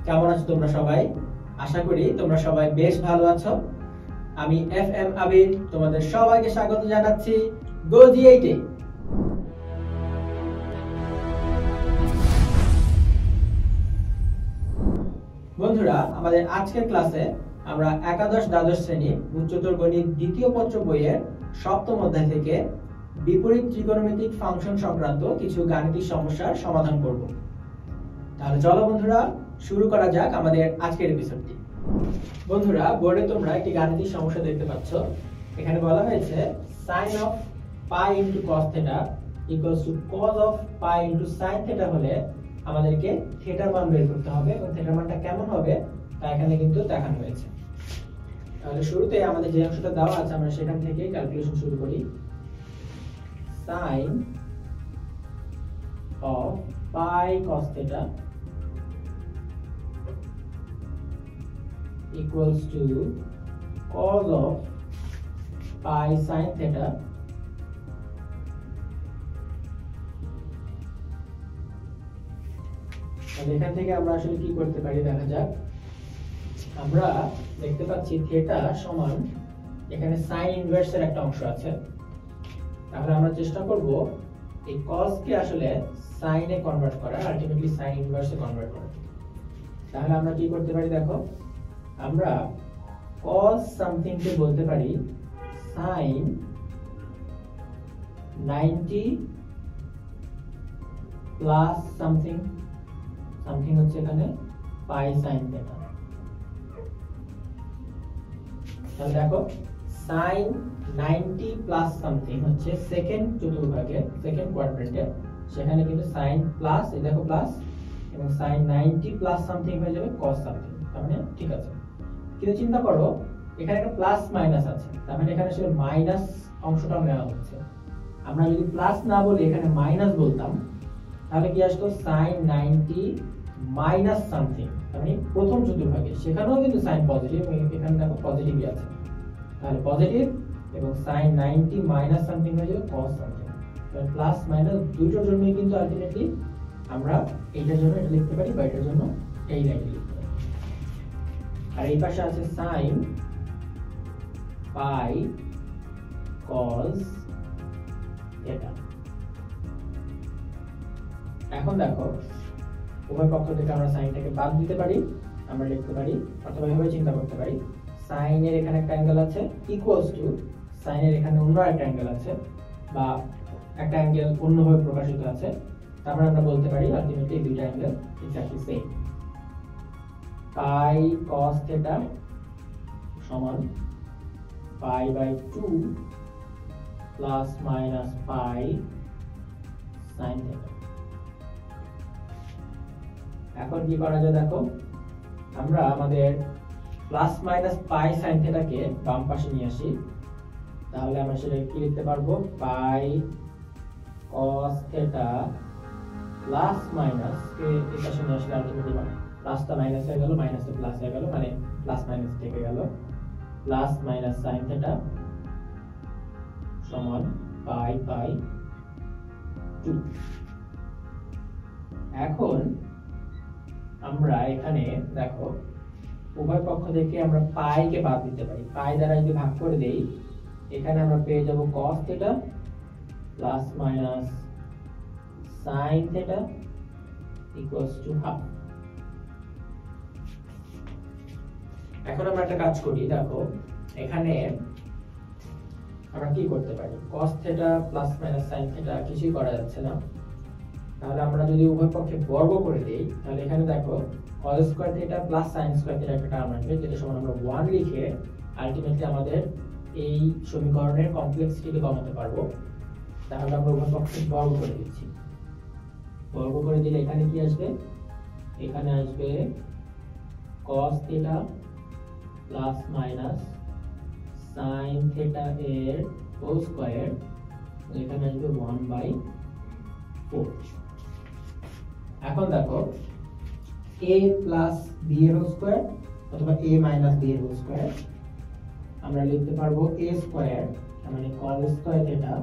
কেমন আছো তোমরা সবাই? আশা করি তোমরা সবাই বেশ ভালো আছো। আমি FM আবির তোমাদের সবাইকে স্বাগত জানাচ্ছি GoG8 এ। বন্ধুরা, আমাদের আজকের ক্লাসে আমরা একাদশ দ্বাদশ শ্রেণী উচ্চতর গণিত দ্বিতীয় পত্র বইয়ের সপ্তম অধ্যায় থেকে বিপরীত ত্রিকোণমিতিক ফাংশন সংক্রান্ত কিছু গাণিতিক সমস্যার সমাধান করব। তাহলে চলো বন্ধুরা, শুরু করা যাক আমাদের আজকের এপিসোডটি। বন্ধুরা, বোর্ডে তোমরা একটি গাণিতিক সমস্যা দেখতে পাচ্ছ। এখানে বলা হয়েছে sin of pi into cos theta equals to cos of pi into sin theta হলে আমাদেরকে থিটার মান বের করতে হবে এবং থিটার মানটা কেমন হবে তা এখানে কিন্তু দেখানো হয়েছে। তাহলে শুরুতে আমাদের যে অংশটা দেওয়া আছে আমরা সেখান থেকে ক্যালকুলেশন শুরু করি। sin of pi cos theta equals to cos of pi sin theta এখান থেকে আমরা আসলে কি করতে পারি দেখা যাক। আমরা দেখতে পাচ্ছি থিটা সমান এখানে sin ইনভার্স এর একটা অংশ আছে। তাহলে আমরা চেষ্টা করব এই cos কে আসলে sin এ কনভার্ট করা, আলটিমেটলি sin ইনভার্স এ কনভার্ট করা। তাহলে আমরা কি করতে পারি দেখো, আমরা cos সামথিং কে বলতে পারি sin 90 প্লাস সামথিং, সামথিং হচ্ছে এখানে pi sin theta। তাহলে দেখো sin 90 প্লাস সামথিং হচ্ছে সেকেন্ড চতুর্ভাগে, সেকেন্ড কোয়াড্রেন্টে, সেখানে কিন্তু sin প্লাস, এই দেখো প্লাস, এবং sin 90 প্লাস সামথিং হয়ে যাবে cos সামথিং। তার মানে ঠিক আছে, কিন্তু চিন্তা করো এখানে একটা প্লাস মাইনাস আছে, তার মানে এখানে আসলে মাইনাস অংশটা নেওয়া হচ্ছে। আমরা যদি প্লাস না বলি এখানে মাইনাস বলতাম তাহলে কি আসতো sin 90 মাইনাস সামথিং, তার মানে প্রথম চতুর্ভাগে সেখানেও কিন্তু sin পজিটিভ এবং এখানে দেখো পজিটিভই আছে। তাহলে পজিটিভ এবং sin 90 মাইনাস সামথিং হয়ে যাবে cos সামথিং। তাহলে প্লাস মাইনাস দুটোর জন্যই কিন্তু আলটিমেটলি আমরা এইটার জন্য এটা লিখতে পারি বা এটার জন্য এই লাইনটা লিখতে পারি। আর এই পাশে আছে sin pi cos theta। এখন দেখো উভয় পক্ষ থেকে আমরা সাইনটাকে বাদ দিতে পারি, আমরা লিখতে পারি অথবা এভাবে চিন্তা করতে পারি sin এর এখানে একটা অ্যাঙ্গেল আছে ইকুয়ালস টু sin এর এখানে অন্য একটা অ্যাঙ্গেল আছে বা একটা অ্যাঙ্গেল অন্যভাবে প্রকাশিত আছে। তারপরে আমরা বলতে পারি আলটিমেটলি দুইটা angle exactly same. pi cos theta সমান pi by 2 plus minus pi sin theta। এখন কি করা যায় দেখো, আমরা আমাদের প্লাস মাইনাস পাই sin theta কে বাম পাশে নিয়ে আসি। তাহলে আমরা সেটা কি লিখতে পারবো, পাই cos theta প্লাস মাইনাস কে এই পাশে নিয়ে আসলে আলটিমেটলি প্লাসটা মাইনাস হয়ে গেল, মাইনাসটা প্লাস হয়ে গেল, মানে প্লাস মাইনাস থেকে গেল, প্লাস মাইনাস sin theta সমান পাই বাই 2। এখন আমরা এখানে দেখো উভয় পক্ষ থেকে আমরা পাই কে বাদ দিতে পারি। পাই দ্বারা যদি ভাগ করে দেই এখানে আমরা পেয়ে যাব cos theta plus minus sin theta equals to half। এখন আমরা একটা কাজ করি, দেখো এখানে আমরা কি করতে পারি, cos theta plus minus sin theta কিছুই করা যাচ্ছে না। তাহলে আমরা যদি উভয় পক্ষে বর্গ করে দেই তাহলে এখানে দেখো cos square theta plus sin square theta একটা টার্ম আসবে, যেটা সমান আমরা 1 লিখে আলটিমেটলি আমাদের এই সমীকরণের কমপ্লেক্সিটিকে কমাতে পারবো। তাহলে আমরা উভয় পক্ষে বর্গ করে দিচ্ছি। বর্গ করে দিলে এখানে কি আসবে, এখানে আসবে cos theta plus minus sin theta এর হোল স্কয়ার, এখানে আসবে 1/4। এখন দেখো a প্লাস b এর হোল স্কয়ার অথবা a মাইনাস b এর হোল স্কয়ার আমরা লিখতে পারবো a স্কয়ার, মানে cos স্কয়ার থিটা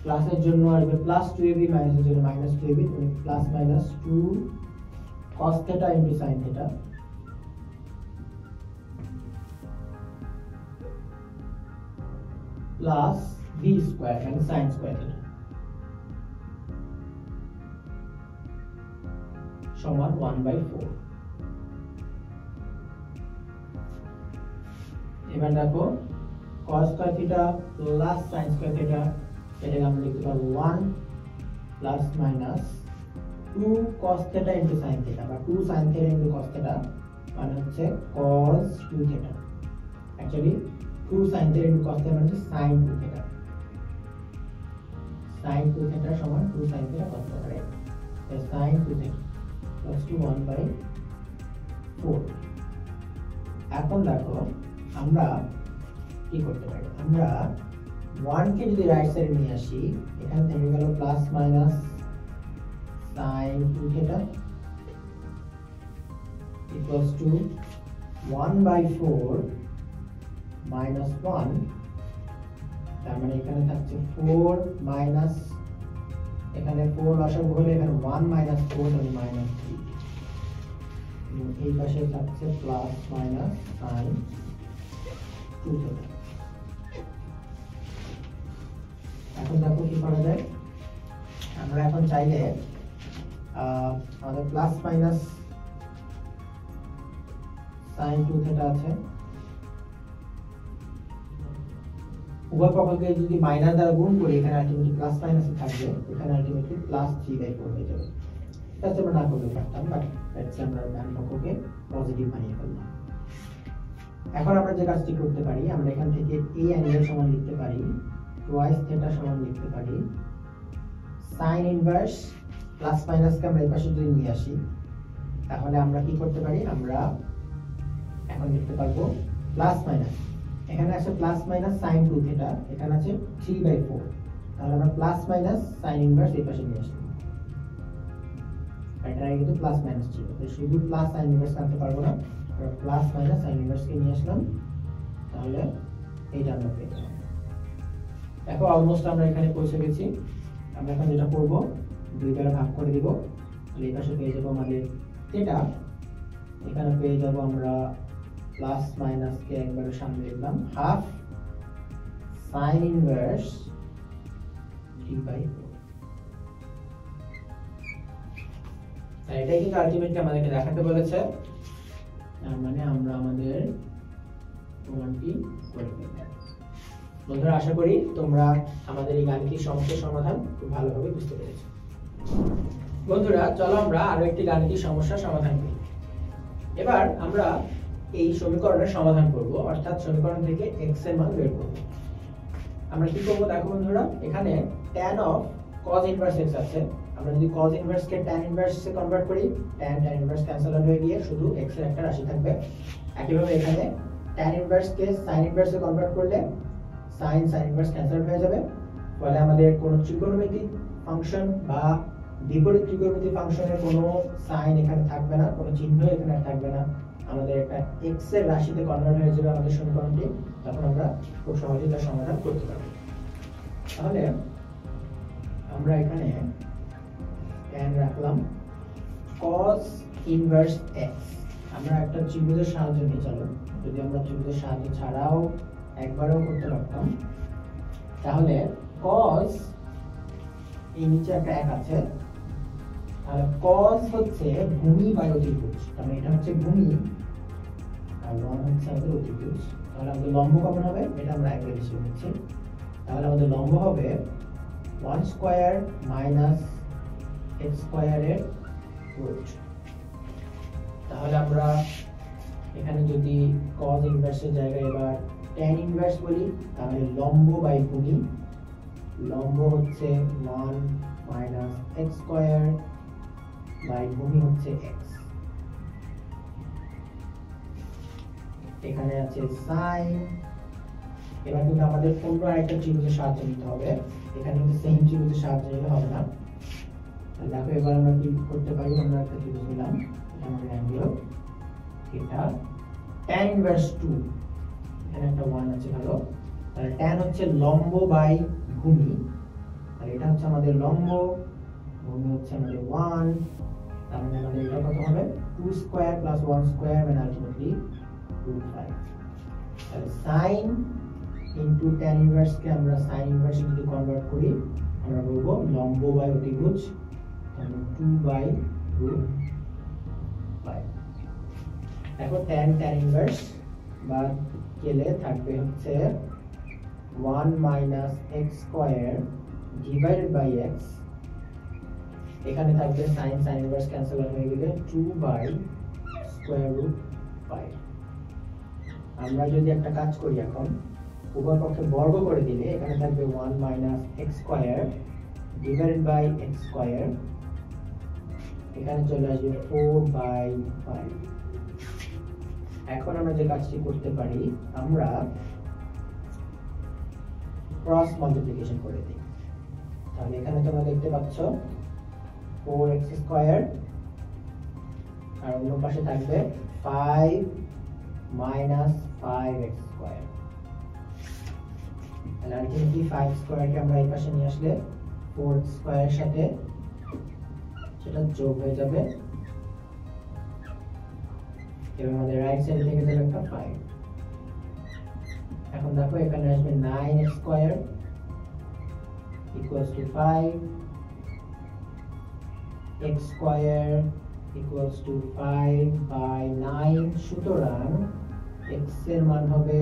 প্লাসের জন্য আসবে প্লাস 2ab, মাইনাসের জন্য minus 2ab, plus minus 2 cos theta into sin theta plus v square and sin square theta সমান 1/4। এবার দেখো cos square theta plus sin square theta এটাকে আমরা লিখতে পারবো 1 plus minus 2 cos theta into sin theta বা 2 sin theta into cos theta মানে হচ্ছে cos 2 theta। Actually 2 sin theta into cos theta মানে sin 2 theta। sin 2 theta সমান 2 sin theta cos theta, right? So sin 2 theta plus 2 1/4। এখন দেখো আমরা কি করতে পারি, আমরা 1 কে যদি রাইট সাইডে নিয়ে আসি এখান থেকে গেল plus minus sin 2 theta equals to 1/4 minus 1, তার মানে এখানে থাকছে 4 মাইনাস এখানে 4 লসাগু হলে এখানে 1 minus 4 তাহলে minus 3, এই পাশে থাকছে প্লাস মাইনাস sin 2 theta। এখন দেখো কি করা যায়, আমরা এখন চাইলে আমাদের প্লাস মাইনাস sin 2 theta আছে, উভয় পক্ষকে যদি মাইনাস দ্বারা গুণ করি এখানে আলটিমেটলি প্লাস মাইনাস থাকবে, এখানে আলটিমেটলি প্লাস 3/4 হয়ে যাবে। এটা আমরা না করতে পারতাম, বাট এটাকে আমরা ডান পক্ষকে পজিটিভ বানিয়ে ফেললাম। এখন আমরা যে কাজটি করতে পারি, আমরা এখান থেকে এই অ্যাঙ্গেল সমান লিখতে পারি টুয়াইস থিটা সমান লিখতে পারি sin ইনভার্স প্লাস মাইনাস কে আমরা এই পাশে যদি নিয়ে আসি তাহলে আমরা কি করতে পারি, আমরা এখন লিখতে পারবো প্লাস মাইনাস, এখানে আছে প্লাস মাইনাস sin 2 থিটা, এখানে আছে 3/4, তাহলে আমরা প্লাস মাইনাস sin ইনভার্স এই পাশে নিয়ে আসলাম। এটা কিন্তু প্লাস মাইনাস ছিল, তাই শুধু প্লাস sin ইনভার্স আনতে পারবো না, আমরা প্লাস মাইনাস sin ইনভার্স কে নিয়ে আসলাম, তাহলে এইটা আমরা পেয়ে গেলাম। দেখো অলমোস্ট আমরা এখানে পৌঁছে গেছি। আমরা এখন যেটা করব, দুই দ্বারা ভাগ করে দিব, তাহলে এই পাশে পেয়ে যাব আমাদের থিটা, এখানে পেয়ে যাব আমরা প্লাস মাইনাস কে একবারে সামনে লিখলাম হাফ sin ইনভার্স 3/4। তাই এটাই কিন্তু আলটিমেটলি আমাদেরকে দেখাতে বলেছে, তার মানে আমরা আমাদের প্রমাণটি করে ফেললাম। বন্ধুরা, আশা করি তোমরা আমাদের এই গাণিতিক সমস্যার সমাধান খুব ভালোভাবে বুঝতে পেরেছো। বন্ধুরা, চলো আমরা আরো একটি গাণিতিক সমস্যার সমাধান করি। এবার আমরা এই সমীকরণের সমাধান করব, অর্থাৎ সমীকরণ থেকে x এর মান বের করব। আমরা কি করব দেখো বন্ধুরা, এখানে tan of cos inverse x আছে, আমরা যদি cos ইনভার্স কে tan ইনভার্স এ কনভার্ট করি, tan ইনভার্স ক্যান্সেল আউট হয়ে গিয়ে শুধু x এর একটা রাশি থাকবে। একইভাবে এখানে tan ইনভার্স কে sin ইনভার্স এ কনভার্ট করলে sin ইনভার্স ক্যান্সেল আউট হয়ে যাবে, ফলে আমাদের কোনো ত্রিকোণমিতিক ফাংশন বা বিপরীত ত্রিকোণমিতিক ফাংশনের কোনো সাইন এখানে থাকবে না, কোনো চিহ্ন এখানে থাকবে না, আমাদের একটা x এর রাশিতে কনভার্ট হয়ে যাবে আমাদের সমীকরণটি, তখন আমরা খুব সহজেই তার সমাধান করতে পারব। তাহলে আমরা এখানে tan রাখলাম cos ইনভার্স x, আমরা একটা ত্রিভুজের সাহায্য নিয়ে চলো, যদি আমরা ত্রিভুজের সাহায্য ছাড়াও একবারও করতে পারতাম, তাহলে cos এই নিচে একটা এক আছে, আর cos হচ্ছে ভূমি বাই অতিভুজ, তাহলে এটা হচ্ছে ভূমি আর 1 হচ্ছে আমাদের অতিভুজ, তাহলে আমাদের লম্ব কেমন হবে এটা আমরা একবার হিসেবে নিচ্ছি, তাহলে আমাদের লম্ব হবে 1 স্কয়ার মাইনাস x স্কয়ারের রুট। তাহলে আমরা এখানে যদি cos ইনভার্সের জায়গায় এবার tan ইনভার্স বলি, তাহলে লম্ব বাই ভূমি, লম্ব হচ্ছে 1 মাইনাস x স্কয়ার বাই ভূমি হচ্ছে x, এখানে আছে sin। এবার কিন্তু আমাদের অন্য আরেকটা ত্রিভুজের সাহায্য নিতে হবে, এখানে কিন্তু সেম ত্রিভুজের সাহায্য নিলে হবে না। দেখো এবার আমরা কি করতে পারি, আমরা একটা ত্রিভুজ নিলাম, এটা আমাদের অ্যাঙ্গেল থিটা, tan ইনভার্স 2, এখানে একটা 1 আছে, ভালো, তাহলে tan হচ্ছে লম্ব বাই ভূমি, আর এটা হচ্ছে আমাদের লম্ব, ভূমি হচ্ছে আমাদের 1, তার মানে আমাদের এটা কত হবে 2 স্কয়ার প্লাস 1 স্কয়ার মানে আলটিমেটলি 2/5। তাহলে sin ইনটু tan ইনভার্স কে আমরা sin ইনভার্স যদি কনভার্ট করি আমরা বলবো লম্ব বাই অতিভুজ, তাহলে 2/5। এখন tan ইনভার্স বাদ গেলে থাকবে হচ্ছে 1 minus x square divided by x, এখানে থাকবে sin ইনভার্স ক্যান্সেল হয়ে গেলে 2/√5। আমরা যদি একটা কাজ করি এখন উভয় পক্ষে বর্গ করে দিলে এখানে থাকবে 1 minus x square divided by x square, এখানে চলে আসবে 4/5। এখন আমরা যে কাজটি করতে পারি আমরা ক্রস মাল্টিপ্লিকেশন করে দিই। তাহলে এখানে তোমরা দেখতে পাচ্ছ 4x স্কয়ার আর অন্য পাশে থাকবে 5 মাইনাস 5x স্কয়ার। তাহলে আলটিমেটলি 5 স্কয়ারকে আমরা এই পাশে নিয়ে আসলে 4x স্কয়ারের সাথে সেটা যোগ হয়ে যাবে এবং আমাদের রাইট সাইড থেকে যাবে একটা 5। এখন দেখো এখানে আসবে 9x square equals to 5, x square equals to 5/9। সুতরাং x এর মান হবে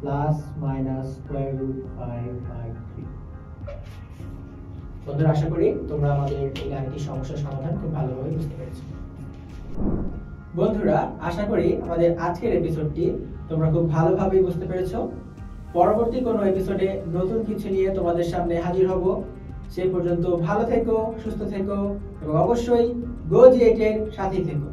প্লাস মাইনাস স্কয়ার রুট 5/3। বন্ধুরা আশা করি তোমরা আমাদের এই গাণিতিক সমস্যার সমাধান খুব ভালোভাবে বুঝতে পেরেছো। বন্ধুরা আশা করি আমাদের আজকের এপিসোডটি তোমরা খুব ভালোভাবে বুঝতে পেরেছো। পরবর্তী কোনো এপিসোডে নতুন কিছু নিয়ে তোমাদের সামনে হাজির হব। সেই পর্যন্ত ভালো থেকো, সুস্থ থেকো এবং অবশ্যই গো জি8 এর সাথেই থেকো।